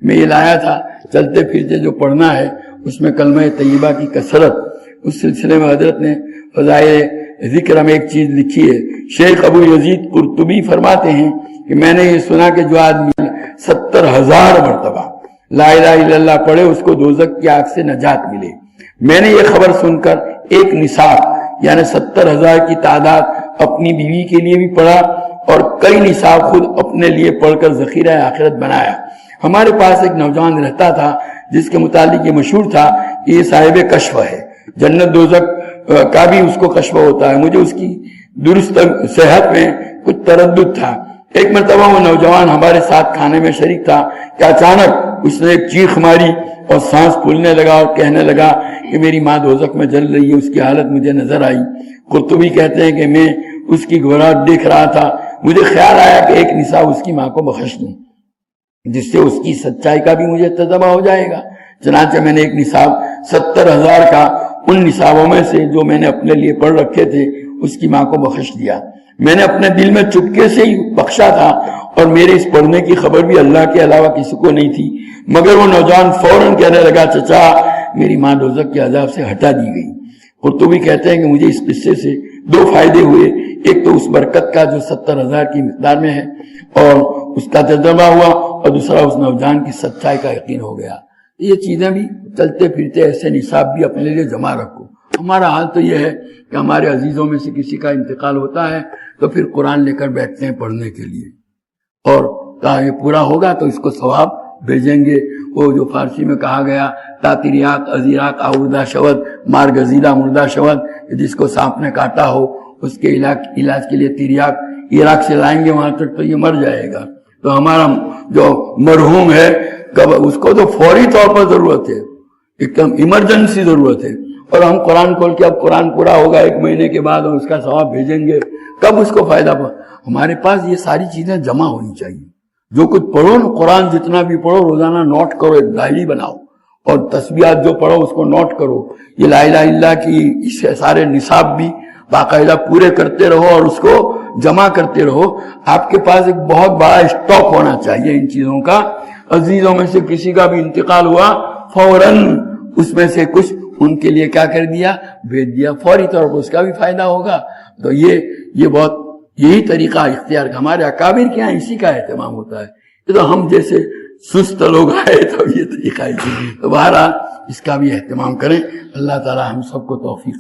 میں یہ لایا تھا چلتے پھرتے جو پڑھنا ہے اس میں کلمہ طیبہ کی کثرت. اس سلسلے میں حضرت نے فضائل ذکر میں ایک چیز لکھی ہے. شیخ ابو یزید قرطبی فرماتے ہیں کہ میں نے یہ سنا کہ جو آدمی 70,000 مرتبہ لا الہ الا اللہ پڑھے اس کو دوزخ کی آگ سے نجات ملے. میں نے یہ خبر سن کر ایک نصاب یعنی 70,000 کی تعداد اپنی بیوی کے لیے بھی پڑھا اور کئی نصاب خود اپنے لیے پڑھ کر ذخیرہ آخرت بنایا. ہمارے پاس ایک نوجوان رہتا تھا جس کے متعلق یہ مشہور تھا کہ یہ صاحب کشف ہے, جنت دوزخ کا بھی اس کو کشف ہوتا ہے. مجھے اس کی درست صحت میں کچھ تردد تھا. ایک مرتبہ وہ نوجوان ہمارے ساتھ کھانے میں شریک تھا کہ اچانک اس نے ایک چیخ ماری اور سانس پھولنے لگا اور کہنے لگا کہ میری ماں دوزخ میں جل رہی ہے. اس کی حالت مجھے نظر آئی. قرطبی کہتے ہیں کہ میں اس کی گھبراہٹ دیکھ رہا تھا. مجھے خیال آیا کہ ایک نصاب اس کی ماں کو بخش دوں جس سے اس کی سچائی کا بھی مجھے تجربہ ہو جائے گا. چنانچہ میں نے ایک نصاب 70,000 کا ان نصابوں میں سے جو میں نے اپنے لیے پڑھ رکھے تھے اس کی ماں کو بخش دیا. میں نے اپنے دل میں چپکے سے ہی بخشا تھا اور میرے اس پڑھنے کی خبر بھی اللہ کے علاوہ کسی کو نہیں تھی. مگر وہ نوجوان فوراً کہنے لگا چچا میری ماں دوزخ کے عذاب سے ہٹا دی گئی. قرطبی کہتے ہیں کہ مجھے اس قصے سے 2 فائدے ہوئے. ایک تو اس برکت کا جو 70,000 کی مقدار میں ہے اور اس کا تجربہ ہوا, اور دوسرا اس نوجوان کی سچائی کا یقین ہو گیا. یہ چیزیں بھی چلتے پھرتے ایسے نصاب بھی اپنے لیے جمع رکھو. ہمارا حال تو یہ ہے کہ ہمارے عزیزوں میں سے کسی کا انتقال ہوتا ہے تو پھر قرآن لے کر بیٹھتے ہیں پڑھنے کے لیے, اور کہا یہ پورا ہوگا تو اس کو ثواب بھیجیں گے. وہ جو فارسی میں کہا گیا تاتریات ازیرات آوردہ شود مار گزیدہ مردہ شود, جس کو سانپ نے کاٹا ہو اس کے علاج کے لیے تریاک عراق سے لائیں گے وہاں تک تو یہ مر جائے گا. تو ہمارا جو مرحوم ہے اس کو تو فوری طور پر ضرورت ہے, ایک دم ایمرجنسی ضرورت ہے, اور ہم قرآن کھول کے اب قرآن پورا ہوگا 1 مہینے کے بعد اور اس کا ثواب بھیجیں گے, کب اس کو فائدہ پڑا. ہمارے پاس یہ ساری چیزیں جمع ہونی چاہیے. جو کچھ پڑھو نا قرآن جتنا بھی پڑھو روزانہ نوٹ کرو, ایک ڈائری بناؤ اور تسبیحات جو پڑھو اس کو نوٹ کرو. یہ لا الہ الا اللہ کی اس سارے نصاب بھی باقاعدہ پورے کرتے رہو اور اس کو جمع کرتے رہو. آپ کے پاس ایک بہت بڑا اسٹاک ہونا چاہیے ان چیزوں کا. عزیزوں میں سے کسی کا بھی انتقال ہوا فوراً اس میں سے کچھ ان کے لیے کیا کر دیا, بھیج دیا, فوری طور پر اس کا بھی فائدہ ہوگا. تو یہ بہت یہی طریقہ اختیار کا ہمارے اکابر کے یہاں اسی کا اہتمام ہوتا ہے. تو ہم جیسے سست لوگ آئے تو یہ طریقہ ہے. تو بہرحال اس کا بھی اہتمام کریں. اللہ تعالی ہم سب کو توفیق